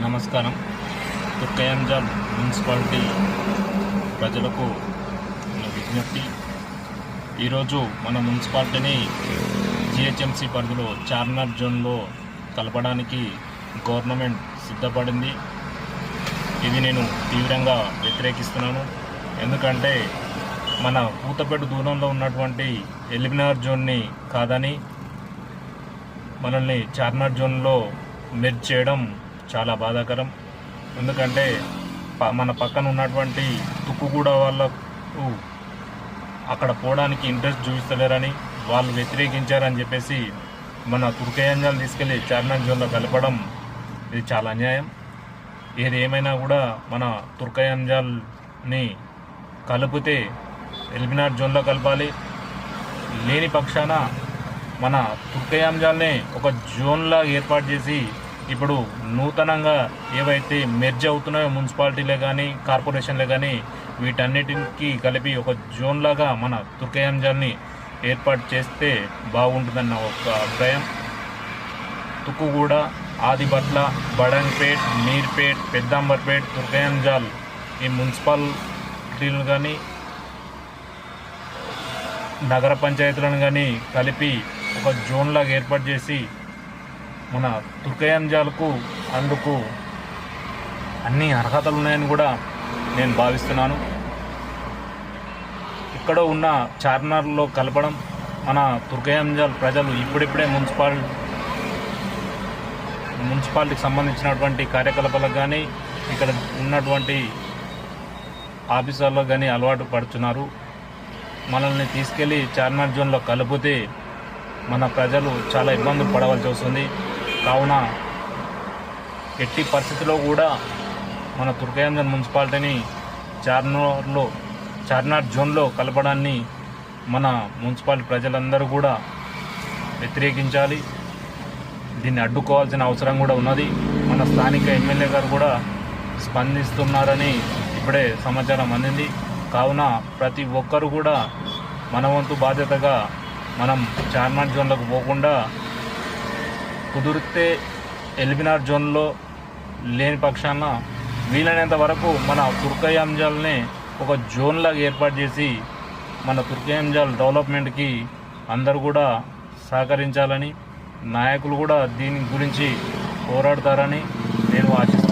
నమస్కారం. తుర్కయంజాల్ మున్సిపాలిటీ ప్రజలకు నా విజ్ఞప్తి. ఈరోజు మన మున్సిపాలిటీని జిహెచ్ఎంసీ పరిధిలో చార్మినార్ జోన్లో కలపడానికి గవర్నమెంట్ సిద్ధపడింది. ఇది నేను తీవ్రంగా వ్యతిరేకిస్తున్నాను. ఎందుకంటే మన కూతపేట దూరంలో ఉన్నటువంటి ఎల్బీనగర్ జోన్ని కాదని మనల్ని చార్మినార్ జోన్లో మెర్జ్ చేయడం చాలా బాధాకరం. ఎందుకంటే మన పక్కన ఉన్నటువంటి తుక్కుగూడ వాళ్ళకు అక్కడ పోవడానికి ఇంట్రెస్ట్ చూపిస్తలేరని వాళ్ళు వ్యతిరేకించారని చెప్పేసి మన తుర్కయంజాల్ తీసుకెళ్ళి చార్మినార్ జోన్లో కలపడం ఇది చాలా అన్యాయం. ఏది ఏమైనా కూడా మన తుర్కయంజాల్ని కలిపితే ఎల్బీనగర్ జోన్లో కలపాలి. లేని పక్షాన మన తుర్కయంజాల్ని ఒక జోన్లా ఏర్పాటు చేసి ఇప్పుడు నూతనంగా ఏవైతే మెర్జ్ అవుతున్నాయో మున్సిపాలిటీలే కానీ కార్పొరేషన్లే కానీ వీటన్నిటికి కలిపి ఒక జోన్లాగా మన తుర్కయంజాల్ని ఏర్పాటు చేస్తే బాగుంటుందన్న ఒక అభిప్రాయం. తుక్కుగూడ, ఆదిబట్ల, బడంగ్పేట్, మీర్పేట్, పెద్దాంబర్పేట్, తుర్కయంజాల్ ఈ మున్సిపాలిటీలు కానీ నగర పంచాయతీలను కానీ కలిపి ఒక జోన్లాగా ఏర్పాటు చేసి మన తుర్కయంజాల్కు అందుకు అన్ని అర్హతలు ఉన్నాయని కూడా నేను భావిస్తున్నాను. ఇక్కడ ఉన్న చార్మినార్లో కలపడం మన తుర్కయంజాల్ ప్రజలు ఇప్పుడిప్పుడే మున్సిపాలిటీకి సంబంధించినటువంటి కార్యకలాపాలకు కానీ ఇక్కడ ఉన్నటువంటి ఆఫీసర్లకు కానీ అలవాటు పడుతున్నారు. మనల్ని తీసుకెళ్ళి చార్మినార్ జోన్లో కలిపితే మన ప్రజలు చాలా ఇబ్బందులు పడవలసి వస్తుంది. కావున ఎట్టి పరిస్థితిలో కూడా మన తుర్కయంజాల్ మున్సిపాలిటీని చార్మినార్ జోన్లో కలపడాన్ని మన మున్సిపాలిటీ ప్రజలందరూ కూడా వ్యతిరేకించాలి. దీన్ని అడ్డుకోవాల్సిన అవసరం కూడా ఉన్నది. మన స్థానిక ఎమ్మెల్యే గారు కూడా స్పందిస్తున్నారని ఇప్పుడే సమాచారం అందింది. కావున ప్రతి ఒక్కరు కూడా మన వంతు బాధ్యతగా మనం చార్మినార్ జోన్లకు పోకుండా కుదిరితే ఎల్బీనగర్ జోన్లో లేని పక్షాన వీలైనంత వరకు మన తుర్కయంజాల్ని ఒక జోన్లాగా ఏర్పాటు చేసి మన తుర్కయంజాల్ డెవలప్మెంట్కి అందరూ కూడా సహకరించాలని, నాయకులు కూడా దీని గురించి పోరాడతారని నేను ఆశిస్తున్నాను.